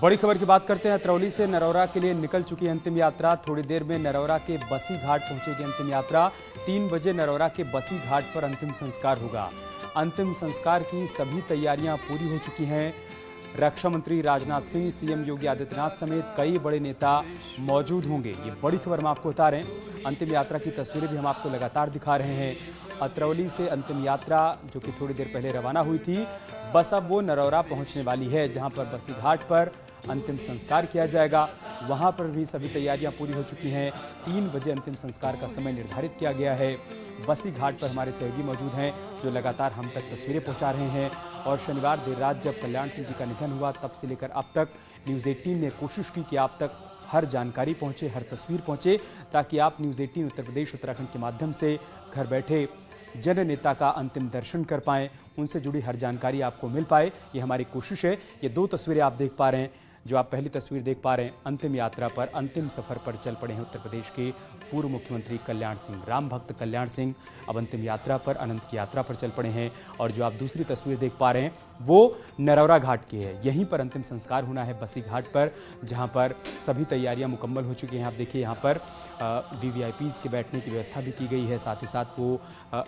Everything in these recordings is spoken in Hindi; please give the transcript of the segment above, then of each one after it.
बड़ी खबर की बात करते हैं। अतरौली से नरौरा के लिए निकल चुकी है अंतिम यात्रा। थोड़ी देर में नरौरा के बसी घाट पहुंचेगी अंतिम यात्रा। 3 बजे नरौरा के बसी घाट पर अंतिम संस्कार होगा। अंतिम संस्कार की सभी तैयारियां पूरी हो चुकी हैं। रक्षा मंत्री राजनाथ सिंह, सीएम योगी आदित्यनाथ समेत कई बड़े नेता मौजूद होंगे। ये बड़ी खबर हम आपको बता रहे हैं। अंतिम यात्रा की तस्वीरें भी हम आपको लगातार दिखा रहे हैं। अतरौली से अंतिम यात्रा जो कि थोड़ी देर पहले रवाना हुई थी, बस अब वो नरौरा पहुंचने वाली है, जहां पर बसी घाट पर अंतिम संस्कार किया जाएगा। वहां पर भी सभी तैयारियां पूरी हो चुकी हैं। 3 बजे अंतिम संस्कार का समय निर्धारित किया गया है। बसी घाट पर हमारे सहयोगी मौजूद हैं, जो लगातार हम तक तस्वीरें पहुंचा रहे हैं। और शनिवार देर रात जब कल्याण सिंह जी का निधन हुआ, तब से लेकर अब तक न्यूज़ 18 ने कोशिश की कि आप तक हर जानकारी पहुंचे, हर तस्वीर पहुंचे, ताकि आप न्यूज़ 18 उत्तर प्रदेश उत्तराखंड के माध्यम से घर बैठे जन नेता का अंतिम दर्शन कर पाएं, उनसे जुड़ी हर जानकारी आपको मिल पाए। ये हमारी कोशिश है। ये 2 तस्वीरें आप देख पा रहे हैं। जो आप पहली तस्वीर देख पा रहे हैं, अंतिम यात्रा पर, अंतिम सफर पर चल पड़े हैं उत्तर प्रदेश के पूर्व मुख्यमंत्री कल्याण सिंह। राम भक्त कल्याण सिंह अब अंतिम यात्रा पर, अनंत की यात्रा पर चल पड़े हैं। और जो आप दूसरी तस्वीर देख पा रहे हैं, वो नरौरा घाट की है। यहीं पर अंतिम संस्कार होना है, बसी घाट पर, जहां पर सभी तैयारियां मुकम्मल हो चुकी हैं। आप देखिए, यहाँ पर वीवीआईपीज़ के बैठने की व्यवस्था भी की गई है। साथ ही साथ वो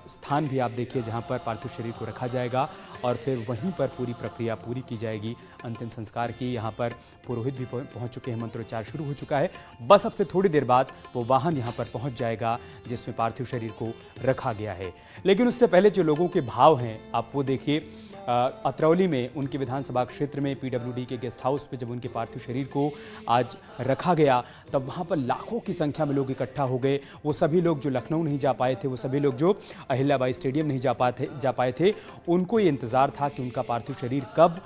स्थान भी आप देखिए जहां पर पार्थिव शरीर को रखा जाएगा और फिर वहीं पर पूरी प्रक्रिया पूरी की जाएगी अंतिम संस्कार की। यहाँ पर पुरोहित भी पहुंच चुके हैं, मंत्रोच्चार शुरू हो चुका है। बस अब से थोड़ी देर बाद वो वाहन यहाँ पर पहुंच जाएगा जिसमें पार्थिव शरीर को रखा गया है। लेकिन उससे पहले जो लोगों के भाव हैं, आप वो देखिए। अतरौली में उनके विधानसभा क्षेत्र में पीडब्ल्यूडी के गेस्ट हाउस पे जब उनके पार्थिव शरीर को आज रखा गया, तब वहाँ पर लाखों की संख्या में लोग इकट्ठा हो गए। वो सभी लोग जो लखनऊ नहीं जा पाए थे, वो सभी लोग जो अहिल्याबाई स्टेडियम नहीं जा पाए थे, उनको ये इंतज़ार था कि उनका पार्थिव शरीर कब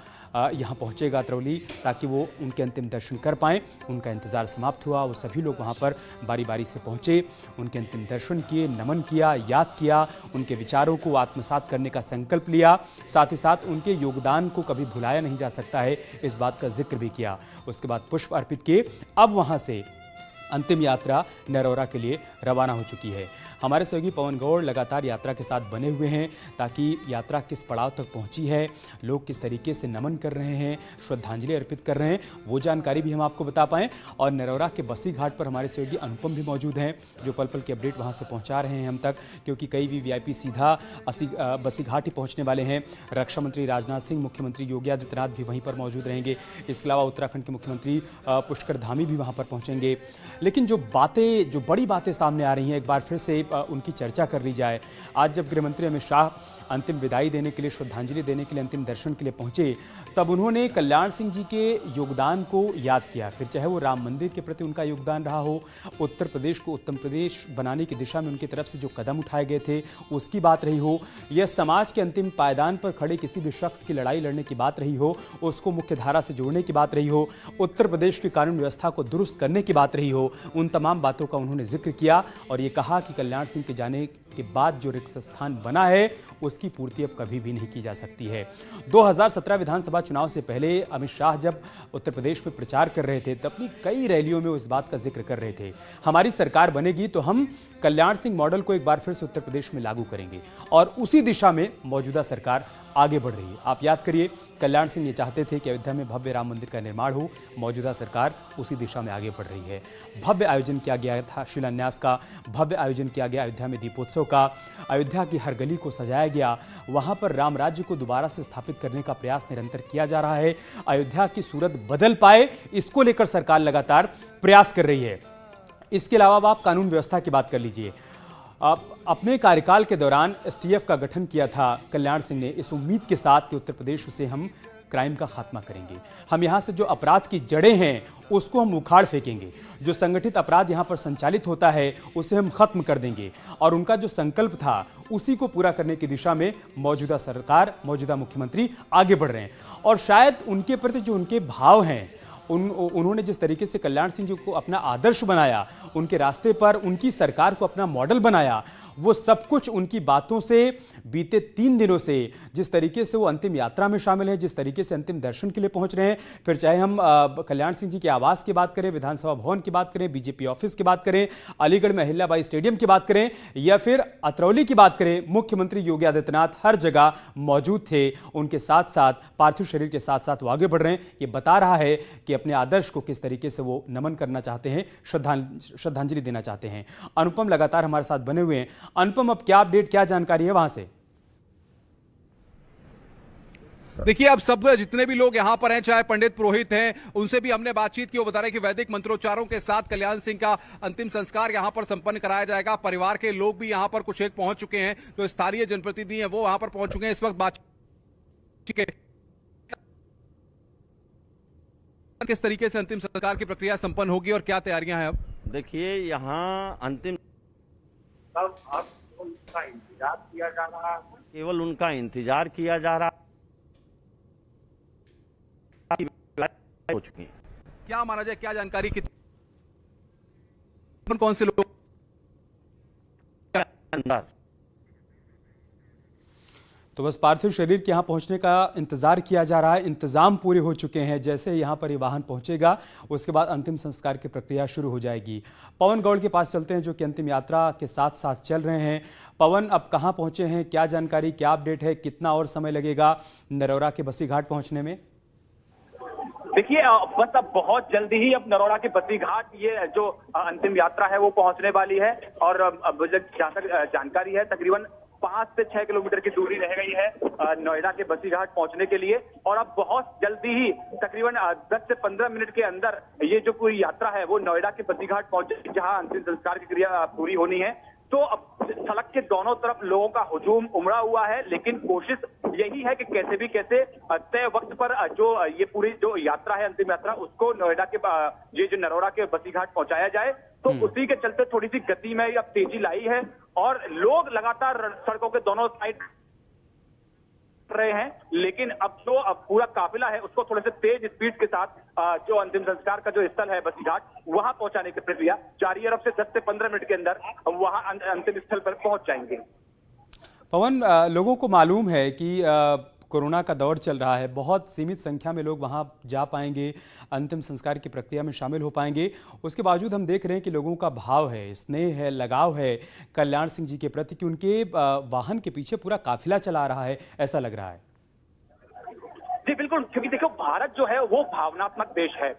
यहाँ पहुँचेगा अतरौली, ताकि वो उनके अंतिम दर्शन कर पाएँ। उनका इंतज़ार समाप्त हुआ। वो सभी लोग वहाँ पर बारी बारी से पहुँचे, उनके अंतिम दर्शन किए, नमन किया, याद किया, उनके विचारों को आत्मसात करने का संकल्प लिया। साथ ही साथ उनके योगदान को कभी भुलाया नहीं जा सकता है, इस बात का जिक्र भी किया। उसके बाद पुष्प अर्पित किए। अब वहाँ से अंतिम यात्रा नरौरा के लिए रवाना हो चुकी है। हमारे सहयोगी पवन गौड़ लगातार यात्रा के साथ बने हुए हैं, ताकि यात्रा किस पड़ाव तक पहुंची है, लोग किस तरीके से नमन कर रहे हैं, श्रद्धांजलि अर्पित कर रहे हैं, वो जानकारी भी हम आपको बता पाएं। और नरौरा के बसी घाट पर हमारे सहयोगी अनुपम भी मौजूद हैं, जो पल पल के अपडेट वहां से पहुंचा रहे हैं हम तक, क्योंकि कई वीवीआईपी सीधा बसी घाट ही पहुँचने वाले हैं। रक्षा मंत्री राजनाथ सिंह, मुख्यमंत्री योगी आदित्यनाथ भी वहीं पर मौजूद रहेंगे। इसके अलावा उत्तराखंड के मुख्यमंत्री पुष्कर धामी भी वहाँ पर पहुँचेंगे। लेकिन जो बड़ी बातें सामने आ रही हैं, एक बार फिर से उनकी चर्चा कर ली जाए। आज जब गृहमंत्री अमित शाह अंतिम विदाई देने के लिए, श्रद्धांजलि देने के लिए, अंतिम दर्शन के लिए पहुंचे, तब उन्होंने कल्याण सिंह जी के योगदान को याद किया। फिर चाहे वो राम मंदिर के प्रति उनका योगदान रहा हो, उत्तर प्रदेश को उत्तम प्रदेश बनाने की दिशा में उनकी तरफ से जो कदम उठाए गए थे उसकी बात रही हो, या समाज के अंतिम पायदान पर खड़े किसी भी शख्स की लड़ाई लड़ने की बात रही हो, उसको मुख्य धारा से जोड़ने की बात रही हो, उत्तर प्रदेश की कानून व्यवस्था को दुरुस्त करने की बात रही हो, उन तमाम बातों का उन्होंने जिक्र किया। और ये कहा कि कल्याण सिंह के जाने के बाद जो रिक्त स्थान बना है, उसकी पूर्ति अब कभी भी नहीं की जा सकती है। 2017 विधानसभा चुनाव से पहले अमित शाह जब उत्तर प्रदेश में प्रचार कर रहे थे, तब अपनी कई रैलियों में वो इस बात का जिक्र कर रहे थे, हमारी सरकार बनेगी तो हम कल्याण सिंह मॉडल को एक बार फिर से उत्तर प्रदेश में लागू करेंगे। और उसी दिशा में मौजूदा सरकार आगे बढ़ रही है। आप याद करिए, कल्याण सिंह ये चाहते थे कि अयोध्या में भव्य राम मंदिर का निर्माण हो। मौजूदा सरकार उसी दिशा में आगे बढ़ रही है। भव्य आयोजन किया गया था शिलान्यास का, भव्य आयोजन किया गया अयोध्या में दीपोत्सव का, अयोध्या की हर गली को सजाया गया। वहां पर राम राज्य को दोबारा से स्थापित करने का प्रयास निरंतर किया जा रहा है। अयोध्या की सूरत बदल पाए, इसको लेकर सरकार लगातार प्रयास कर रही है। इसके अलावा आप कानून व्यवस्था की बात कर लीजिए। अपने कार्यकाल के दौरान एसटीएफ का गठन किया था कल्याण सिंह ने, इस उम्मीद के साथ कि उत्तर प्रदेश से हम क्राइम का खात्मा करेंगे, हम यहाँ से जो अपराध की जड़ें हैं उसको हम उखाड़ फेंकेंगे, जो संगठित अपराध यहाँ पर संचालित होता है उसे हम खत्म कर देंगे। और उनका जो संकल्प था, उसी को पूरा करने की दिशा में मौजूदा सरकार, मौजूदा मुख्यमंत्री आगे बढ़ रहे हैं। और शायद उनके प्रति जो उनके भाव हैं, उन्होंने जिस तरीके से कल्याण सिंह जी को अपना आदर्श बनाया, उनके रास्ते पर उनकी सरकार को अपना मॉडल बनाया, वो सब कुछ उनकी बातों से, बीते 3 दिनों से जिस तरीके से वो अंतिम यात्रा में शामिल है, जिस तरीके से अंतिम दर्शन के लिए पहुंच रहे हैं, फिर चाहे हम कल्याण सिंह जी के आवास की बात करें, विधानसभा भवन की बात करें, बीजेपी ऑफिस की बात करें, अलीगढ़ में अहिल्याबाई स्टेडियम की बात करें या फिर अतरौली की बात करें, मुख्यमंत्री योगी आदित्यनाथ हर जगह मौजूद थे। उनके साथ साथ पार्थिव शरीर के साथ साथ वो आगे बढ़ रहे हैं। ये बता रहा है कि अपने आदर्श को किस तरीके से वो नमन करना चाहते हैं, श्रद्धांजलि देना चाहते हैं। अनुपम लगातार हमारे साथ बने हुए हैं। अनुपम, अब क्या अपडेट, क्या जानकारी है वहां से? देखिए, अब सब जितने भी लोग यहां पर हैं, चाहे पंडित पुरोहित हैं, उनसे भी हमने बातचीत की। वो बता रहे कि वैदिक मंत्रोच्चारों के साथ कल्याण सिंह का अंतिम संस्कार यहां पर संपन्न कराया जाएगा। परिवार के लोग भी यहां पर कुछ एक पहुंच चुके हैं, जो स्थानीय जनप्रतिनिधि हैं वो वहां पर पहुंच चुके हैं। इस वक्त बातचीत किस तरीके से अंतिम संस्कार की प्रक्रिया संपन्न होगी और क्या तैयारियां हैं? अब देखिए, यहाँ अंतिम उनका इंतजार किया जा रहा है, केवल उनका इंतजार किया जा रहा हो चुकी है। क्या माना जाए, क्या जानकारी, कौन से लोग अंदर? तो बस पार्थिव शरीर के यहाँ पहुंचने का इंतजार किया जा रहा है। इंतजाम पूरे हो चुके हैं। जैसे यहाँ पर ये वाहन पहुंचेगा उसके बाद अंतिम संस्कार की प्रक्रिया शुरू हो जाएगी। पवन गौड़ के पास चलते हैं, जो कि अंतिम यात्रा के साथ साथ चल रहे हैं। पवन, अब कहाँ पहुंचे हैं, क्या जानकारी, क्या अपडेट है, कितना और समय लगेगा नरौरा के बसी घाट पहुंचने में? देखिए, बस अब बहुत जल्दी ही अब नरौरा के बसी घाट ये जो अंतिम यात्रा है वो पहुंचने वाली है। और अब जहां तक जानकारी है, तकरीबन 5 से 6 किलोमीटर की दूरी रह गई है नोएडा के बसी घाट पहुंचने के लिए। और अब बहुत जल्दी ही तकरीबन 10 से 15 मिनट के अंदर ये जो पूरी यात्रा है वो नोएडा के बसी घाट पहुंचेगी, जहां अंतिम संस्कार की क्रिया पूरी होनी है। तो अब सड़क के दोनों तरफ लोगों का हुजूम उमड़ा हुआ है, लेकिन कोशिश यही है कि कैसे भी कैसे तय वक्त पर जो ये पूरी जो यात्रा है, अंतिम यात्रा, उसको नोएडा के ये जो नरौरा के बसी घाट पहुंचाया जाए। तो उसी के चलते थोड़ी सी गति में अब तेजी लाई है और लोग लगातार सड़कों के दोनों साइड रहे हैं। लेकिन अब जो पूरा काफिला है उसको थोड़े से तेज स्पीड के साथ जो अंतिम संस्कार का जो स्थल है बसी घाट, वहां पहुंचाने की प्रक्रिया जारी है। अब से 10 से 15 मिनट के अंदर वहां अंतिम स्थल पर पहुंच जाएंगे। पवन, लोगों को मालूम है कि कोरोना का दौर चल रहा है, बहुत सीमित संख्या में लोग वहां जा पाएंगे, अंतिम संस्कार की प्रक्रिया में शामिल हो पाएंगे। उसके बावजूद हम देख रहे हैं कि लोगों का भाव है, स्नेह है, लगाव है कल्याण सिंह जी के प्रति, कि उनके वाहन के पीछे पूरा काफिला चला रहा है, ऐसा लग रहा है। जी बिल्कुल, क्योंकि देखो, भारत जो है वो भावनात्मक देश है।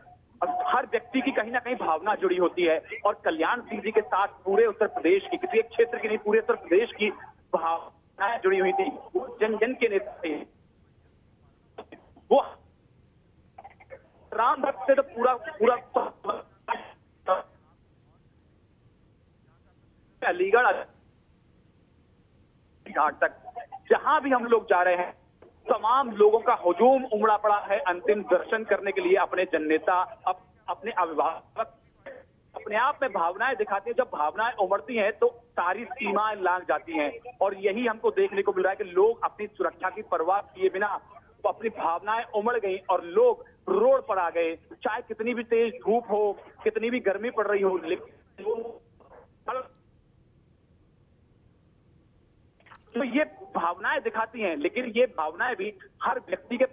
हर व्यक्ति की कहीं ना कहीं भावना जुड़ी होती है और कल्याण सिंह जी के साथ पूरे उत्तर प्रदेश की, किसी एक क्षेत्र की नहीं, पूरे उत्तर प्रदेश की भावनाएं जुड़ी हुई थी। वो जन जन के नेता थे। वो राम भक्त से तो पूरा अलीगढ़ घाट तक जहां भी हम लोग जा रहे हैं, तमाम लोगों का हुजूम उमड़ा पड़ा है अंतिम दर्शन करने के लिए। अपने जननेता, अपने अभिभावक अपने आप में भावनाएं दिखाती हैं। जब भावनाएं उमड़ती हैं तो सारी सीमाएं लांघ जाती हैं। और यही हमको देखने को मिल रहा है कि लोग अपनी सुरक्षा की परवाह किए बिना अपनी भावनाएं उमड़ गई और लोग रोड पर आ गए। चाहे कितनी भी तेज धूप हो, कितनी भी गर्मी पड़ रही हो, लेकिन तो ये भावनाएं दिखाती हैं, लेकिन ये भावनाएं भी हर व्यक्ति के।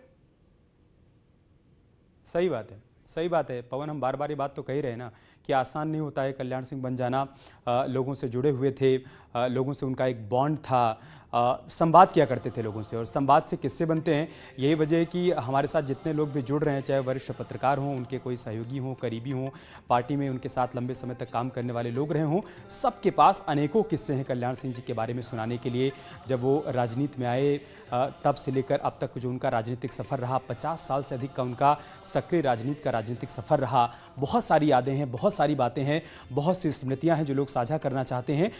सही बात है, सही बात है पवन, हम बार बार ये बात तो कह ही रहे हैं ना कि आसान नहीं होता है कल्याण सिंह बन जाना। लोगों से जुड़े हुए थे, लोगों से उनका एक बॉन्ड था, संवाद किया करते थे लोगों से, और संवाद से किस्से बनते हैं। यही वजह है कि हमारे साथ जितने लोग भी जुड़ रहे हैं, चाहे वरिष्ठ पत्रकार हों, उनके कोई सहयोगी हों, करीबी हों, पार्टी में उनके साथ लंबे समय तक काम करने वाले लोग रहे हों, सबके पास अनेकों किस्से हैं कल्याण सिंह जी के बारे में सुनाने के लिए। जब वो राजनीति में आए तब से लेकर अब तक जो उनका राजनीतिक सफ़र रहा, 50 साल से अधिक का उनका सक्रिय राजनीतिक सफ़र रहा। बहुत सारी यादें हैं, बहुत सारी बातें हैं, बहुत सी स्मृतियां हैं जो लोग साझा करना चाहते हैं।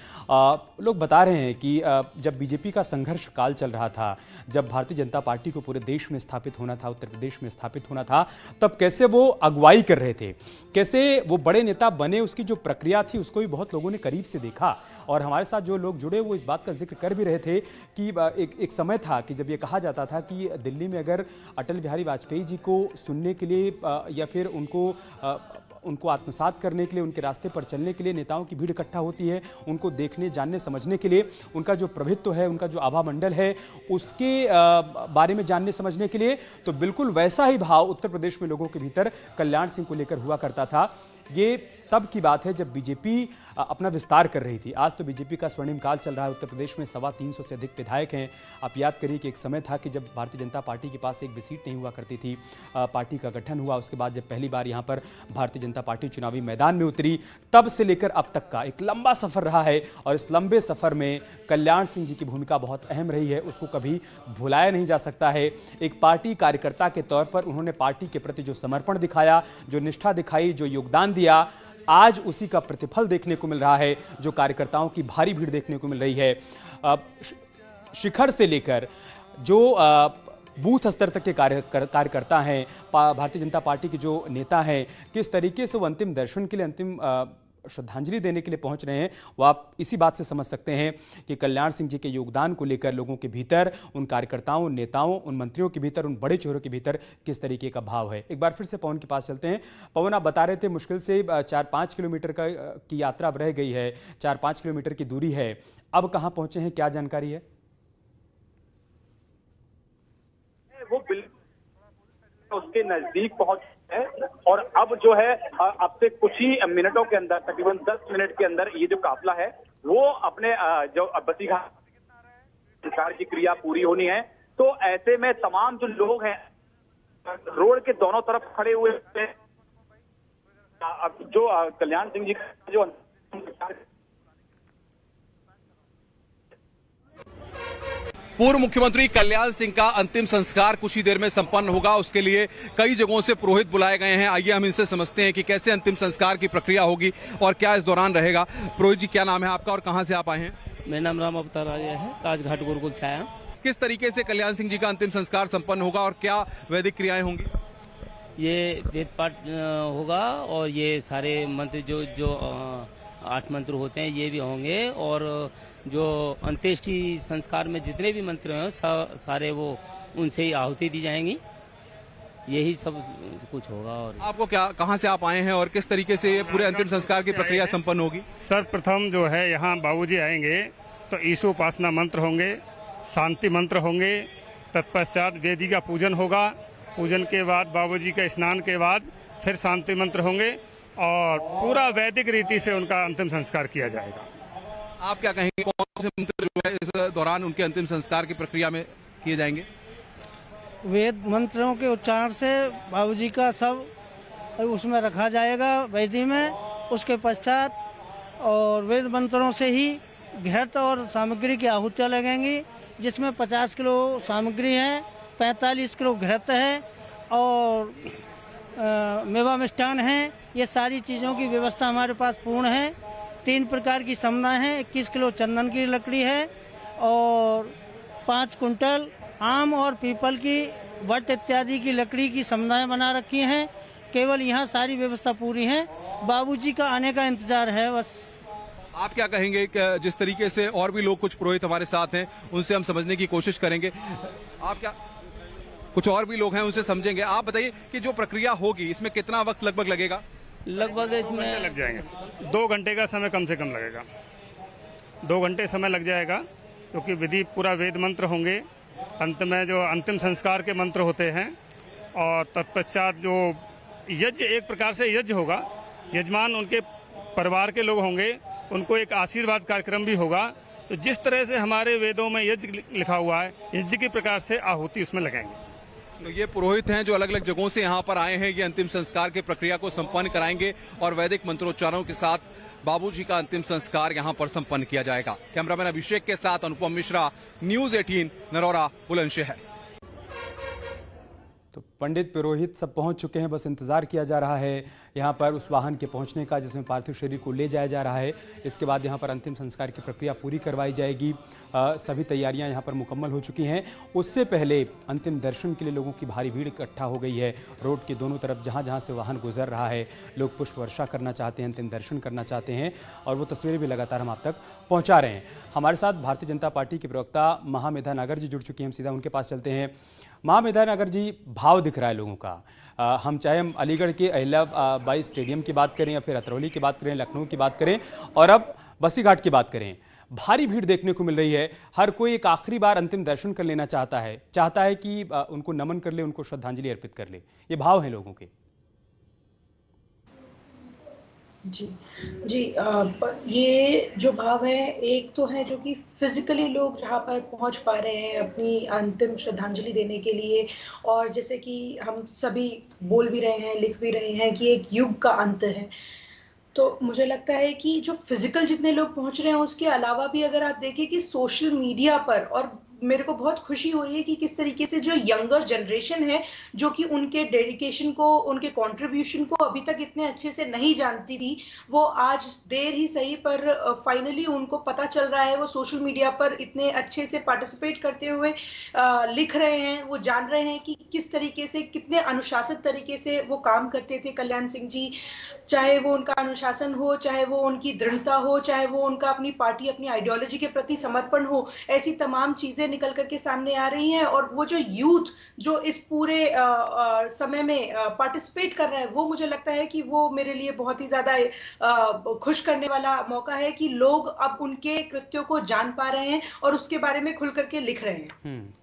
लोग बता रहे हैं कि जब बीजेपी का संघर्ष काल चल रहा था, जब भारतीय जनता पार्टी को पूरे देश में स्थापित होना था, उत्तर प्रदेश में स्थापित होना था, तब कैसे वो अगुवाई कर रहे थे, कैसे वो बड़े नेता बने, उसकी जो प्रक्रिया थी उसको भी बहुत लोगों ने करीब से देखा। और हमारे साथ जो लोग जुड़े वो इस बात का जिक्र कर भी रहे थे कि एक समय था कि जब ये कहा जाता था कि दिल्ली में अगर अटल बिहारी वाजपेयी जी को सुनने के लिए या फिर उनको आत्मसात करने के लिए, उनके रास्ते पर चलने के लिए नेताओं की भीड़ इकट्ठा होती है, उनको देखने, जानने, समझने के लिए, उनका जो प्रभुत्व है, उनका जो आभा मंडल है, उसके बारे में जानने समझने के लिए। तो बिल्कुल वैसा ही भाव उत्तर प्रदेश में लोगों के भीतर कल्याण सिंह को लेकर हुआ करता था। ये तब की बात है जब बीजेपी अपना विस्तार कर रही थी। आज तो बीजेपी का स्वर्णिम काल चल रहा है। उत्तर प्रदेश में 325 से अधिक विधायक हैं। आप याद करिए कि एक समय था कि जब भारतीय जनता पार्टी के पास एक भी सीट नहीं हुआ करती थी। पार्टी का गठन हुआ, उसके बाद जब पहली बार यहाँ पर भारतीय जनता पार्टी चुनावी मैदान में उतरी, तब से लेकर अब तक का एक लंबा सफर रहा है। और इस लंबे सफर में कल्याण सिंह जी की भूमिका बहुत अहम रही है, उसको कभी भुलाया नहीं जा सकता है। एक पार्टी कार्यकर्ता के तौर पर उन्होंने पार्टी के प्रति जो समर्पण दिखाया, जो निष्ठा दिखाई, जो योगदान दिया, आज उसी का प्रतिफल देखने को मिल रहा है, जो कार्यकर्ताओं की भारी भीड़ देखने को मिल रही है। शिखर से लेकर जो बूथ स्तर तक के कार्यकर्ता हैं, भारतीय जनता पार्टी के जो नेता हैं, किस तरीके से वो अंतिम दर्शन के लिए, अंतिम श्रद्धांजलि देने के लिए पहुंच रहे हैं, वो आप इसी बात से समझ सकते हैं कि कल्याण सिंह जी के योगदान को लेकर लोगों के भीतर, उन कार्यकर्ताओं, नेताओं, उन मंत्रियों के भीतर, उन बड़े चेहरों के भीतर किस तरीके का भाव है। एक बार फिर से पवन के पास चलते हैं। पवन, आप बता रहे थे मुश्किल से 4-5 किलोमीटर की यात्रा अब रह गई है, 4-5 किलोमीटर की दूरी है। अब कहाँ पहुंचे हैं, क्या जानकारी है? वो बिल्कुल उसके नजदीक पहुंच है और अब जो है अब से कुछ ही मिनटों के अंदर, तकरीबन 10 मिनट के अंदर ये जो काफिला है वो अपने जो बसी घाट सरकार की क्रिया पूरी होनी है। तो ऐसे में तमाम जो लोग हैं रोड के दोनों तरफ खड़े हुए हैं। जो कल्याण सिंह जी का जो पूर्व मुख्यमंत्री कल्याण सिंह का अंतिम संस्कार कुछ ही देर में संपन्न होगा। उसके लिए कई जगहों से पुरोहित बुलाए गए हैं। आइए हम इनसे समझते हैं कि कैसे अंतिम संस्कार की प्रक्रिया होगी और क्या इस दौरान रहेगा। पुरोहित जी, क्या नाम है आपका और कहां से आप आए हैं? मेरा नाम राम अवतार राजा है, राजघाट गुरुकुल छाया। किस तरीके से कल्याण सिंह जी का अंतिम संस्कार संपन्न होगा और क्या वैदिक क्रियाएं होंगी? ये वेद पाठ होगा और ये सारे मंत्र जो 8 मंत्र होते हैं ये भी होंगे, और जो अंत्येष्टि संस्कार में जितने भी मंत्र हैं सारे वो उनसे ही आहुति दी जाएंगी। यही सब कुछ होगा। और आपको क्या, कहां से आप आए हैं और किस तरीके से ये पूरे अंतिम संस्कार की प्रक्रिया संपन्न होगी? सर्वप्रथम जो है यहाँ बाबूजी आएंगे तो ईशो उपासना मंत्र होंगे, शांति मंत्र होंगे, तत्पश्चात वेदी का पूजन होगा। पूजन के बाद बाबूजी के स्नान के बाद फिर शांति मंत्र होंगे और पूरा वैदिक रीति से उनका अंतिम संस्कार किया जाएगा। आप क्या कहेंगे, कौन से मंत्र जो है इस दौरान उनके अंतिम संस्कार की प्रक्रिया में किए जाएंगे? वेद मंत्रों के उच्चारण से बाबूजी का सब उसमें रखा जाएगा वेदी में। उसके पश्चात और वेद मंत्रों से ही घृत और सामग्री की आहुतियाँ लगेंगी, जिसमें 50 किलो सामग्री है, 45 किलो घृत है और मेवा मिष्ठान है। ये सारी चीज़ों की व्यवस्था हमारे पास पूर्ण है। 3 प्रकार की समना है, 21 किलो चंदन की लकड़ी है और 5 कुंटल आम और पीपल की वट इत्यादि की लकड़ी की समनाएं बना रखी हैं। केवल यहाँ सारी व्यवस्था पूरी है, बाबूजी का आने का इंतजार है बस। आप क्या कहेंगे कि जिस तरीके से और भी लोग, कुछ पुरोहित हमारे साथ हैं, उनसे हम समझने की कोशिश करेंगे। आप क्या, कुछ और भी लोग हैं, उनसे समझेंगे। आप बताइए कि जो प्रक्रिया होगी इसमें कितना वक्त लगभग लगेगा? लगभग इसमें लग जाएंगे 2 घंटे का समय कम से कम लगेगा। 2 घंटे समय लग जाएगा, क्योंकि विधि पूरा वेद मंत्र होंगे, अंत में जो अंतिम संस्कार के मंत्र होते हैं और तत्पश्चात जो यज्ञ, एक प्रकार से यज्ञ होगा। यजमान उनके परिवार के लोग होंगे, उनको एक आशीर्वाद कार्यक्रम भी होगा। तो जिस तरह से हमारे वेदों में यज्ञ लिखा हुआ है, यज्ञ की प्रकार से आहुति उसमें लगाएंगे। तो ये पुरोहित हैं जो अलग अलग जगहों से यहाँ पर आए हैं, ये अंतिम संस्कार की प्रक्रिया को संपन्न कराएंगे और वैदिक मंत्रोच्चारों के साथ बाबूजी का अंतिम संस्कार यहाँ पर संपन्न किया जाएगा। कैमरामैन अभिषेक के साथ अनुपम मिश्रा, न्यूज़ 18, नरौरा, बुलंदशहर। तो पंडित पुरोहित सब पहुंच चुके हैं, बस इंतजार किया जा रहा है यहाँ पर उस वाहन के पहुंचने का जिसमें पार्थिव शरीर को ले जाया जा रहा है। इसके बाद यहाँ पर अंतिम संस्कार की प्रक्रिया पूरी करवाई जाएगी। सभी तैयारियां यहाँ पर मुकम्मल हो चुकी हैं। उससे पहले अंतिम दर्शन के लिए लोगों की भारी भीड़ इकट्ठा हो गई है। रोड के दोनों तरफ जहाँ जहाँ से वाहन गुजर रहा है, लोग पुष्प वर्षा करना चाहते हैं, अंतिम दर्शन करना चाहते हैं और वो तस्वीरें भी लगातार हम आप तक पहुँचा रहे हैं। हमारे साथ भारतीय जनता पार्टी के प्रवक्ता महामेधा नागर जी जुड़ चुकी हैं, हम सीधा उनके पास चलते हैं। महामेधा नगर जी, भाव दिख रहा है लोगों का। हम अलीगढ़ के अहिल्याबाई स्टेडियम की बात करें या फिर अतरौली की बात करें, लखनऊ की बात करें और अब बसी घाट की बात करें, भारी भीड़ देखने को मिल रही है। हर कोई एक आखिरी बार अंतिम दर्शन कर लेना चाहता है कि उनको नमन कर ले, उनको श्रद्धांजलि अर्पित कर ले। ये भाव है लोगों के। जी जी, ये जो भाव है, एक तो है जो कि फिजिकली लोग जहाँ पर पहुँच पा रहे हैं अपनी अंतिम श्रद्धांजलि देने के लिए, और जैसे कि हम सभी बोल भी रहे हैं, लिख भी रहे हैं कि एक युग का अंत है। तो मुझे लगता है कि जो फिजिकल जितने लोग पहुंच रहे हैं, उसके अलावा भी अगर आप देखें कि सोशल मीडिया पर, और मेरे को बहुत खुशी हो रही है कि किस तरीके से जो यंगर जनरेशन है, जो कि उनके डेडिकेशन को, उनके कंट्रीब्यूशन को अभी तक इतने अच्छे से नहीं जानती थी, वो आज देर ही सही पर फाइनली उनको पता चल रहा है। वो सोशल मीडिया पर इतने अच्छे से पार्टिसिपेट करते हुए लिख रहे हैं, वो जान रहे हैं कि किस तरीके से, कितने अनुशासित तरीके से वो काम करते थे कल्याण सिंह जी। चाहे वो उनका अनुशासन हो, चाहे वो उनकी दृढ़ता हो, चाहे वो उनका अपनी पार्टी, अपनी आइडियोलॉजी के प्रति समर्पण हो, ऐसी तमाम चीजें निकल करके सामने आ रही हैं। और वो जो यूथ जो इस पूरे समय में पार्टिसिपेट कर रहा है, वो मुझे लगता है कि वो मेरे लिए बहुत ही ज्यादा खुश करने वाला मौका है कि लोग अब उनके कृत्यों को जान पा रहे हैं और उसके बारे में खुल करके लिख रहे हैं।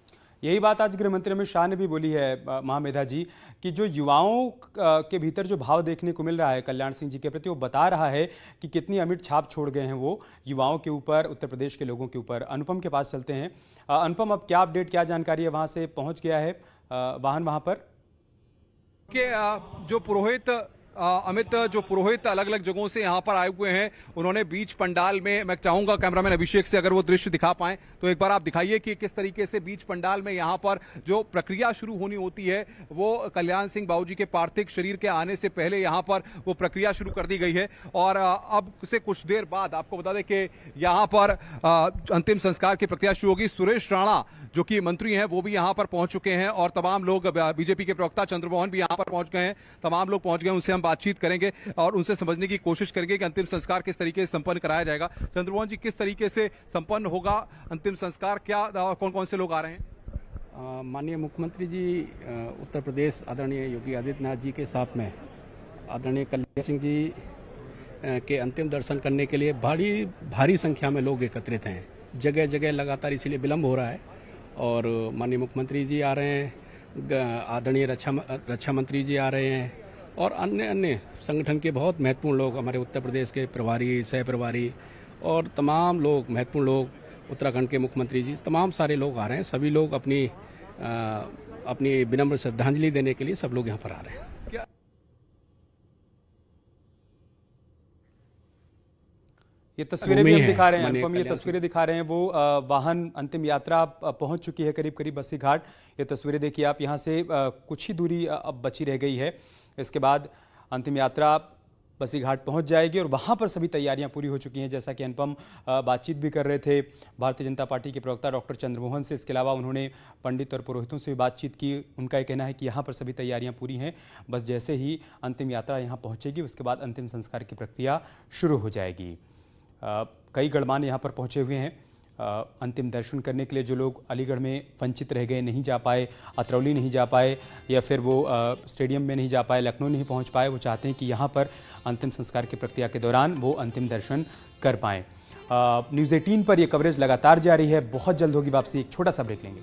यही बात आज गृह मंत्री अमित शाह ने भी बोली है महामेधा जी, कि जो युवाओं के भीतर जो भाव देखने को मिल रहा है कल्याण सिंह जी के प्रति, वो बता रहा है कि कितनी अमिट छाप छोड़ गए हैं वो युवाओं के ऊपर, उत्तर प्रदेश के लोगों के ऊपर। अनुपम के पास चलते हैं। अनुपम, अब क्या अपडेट, क्या जानकारी है? वहां से पहुंच गया है वाहन वहां पर? कि जो पुरोहित अमित, जो पुरोहित अलग अलग जगहों से यहाँ पर आए हुए हैं, उन्होंने बीच पंडाल में, मैं चाहूंगा कैमरामैन अभिषेक से अगर वो दृश्य दिखा पाएं तो एक बार आप दिखाइए कि किस तरीके से बीच पंडाल में यहाँ पर जो प्रक्रिया शुरू होनी होती है, वो कल्याण सिंह बाबूजी के पार्थिव शरीर के आने से पहले यहाँ पर वो प्रक्रिया शुरू कर दी गई है। और अब से कुछ देर बाद आपको बता दें कि यहाँ पर अंतिम संस्कार की प्रक्रिया शुरू होगी। सुरेश राणा जो कि मंत्री हैं, वो भी यहाँ पर पहुंच चुके हैं और तमाम लोग, बीजेपी के प्रवक्ता चंद्रमोहन भी यहाँ पर पहुंच गए हैं, तमाम लोग पहुंच गए। उनसे हम बातचीत करेंगे और उनसे समझने की कोशिश करेंगे कि अंतिम संस्कार किस तरीके से संपन्न कराया जाएगा। चंद्रमोहन जी, किस तरीके से संपन्न होगा अंतिम संस्कार, क्या कौन कौन से लोग आ रहे हैं? माननीय मुख्यमंत्री जी उत्तर प्रदेश आदरणीय योगी आदित्यनाथ जी के साथ में आदरणीय कल्याण सिंह जी के अंतिम दर्शन करने के लिए भारी संख्या में लोग एकत्रित हैं। जगह जगह लगातार इसलिए विलंब हो रहा है और माननीय मुख्यमंत्री जी आ रहे हैं, आदरणीय रक्षा मंत्री जी आ रहे हैं और अन्य संगठन के बहुत महत्वपूर्ण लोग, हमारे उत्तर प्रदेश के प्रभारी, सह प्रभारी और तमाम लोग, महत्वपूर्ण लोग, उत्तराखंड के मुख्यमंत्री जी, तमाम सारे लोग आ रहे हैं। सभी लोग अपनी विनम्र श्रद्धांजलि देने के लिए सब लोग यहाँ पर आ रहे हैं। ये तस्वीरें भी हम दिखा रहे हैं अनुपम, ये तस्वीरें दिखा रहे हैं, वो वाहन अंतिम यात्रा पहुंच चुकी है करीब बसी घाट। ये तस्वीरें देखिए आप, यहाँ से कुछ ही दूरी अब बची रह गई है। इसके बाद अंतिम यात्रा बसी घाट पहुंच जाएगी और वहां पर सभी तैयारियां पूरी हो चुकी हैं। जैसा कि अनुपम बातचीत भी कर रहे थे भारतीय जनता पार्टी के प्रवक्ता डॉक्टर चंद्रमोहन से, इसके अलावा उन्होंने पंडित और पुरोहितों से भी बातचीत की। उनका ये कहना है कि यहाँ पर सभी तैयारियां पूरी हैं, बस जैसे ही अंतिम यात्रा यहाँ पहुँचेगी उसके बाद अंतिम संस्कार की प्रक्रिया शुरू हो जाएगी। कई गणमान्य यहाँ पर पहुँचे हुए हैं अंतिम दर्शन करने के लिए। जो लोग अलीगढ़ में वंचित रह गए, नहीं जा पाए, अतरौली नहीं जा पाए या फिर वो स्टेडियम में नहीं जा पाए, लखनऊ नहीं पहुँच पाए, वो चाहते हैं कि यहाँ पर अंतिम संस्कार की प्रक्रिया के दौरान वो अंतिम दर्शन कर पाएँ। न्यूज़ 18 पर ये कवरेज लगातार जारी है। बहुत जल्द होगी वापसी, एक छोटा सा ब्रेक लेंगे।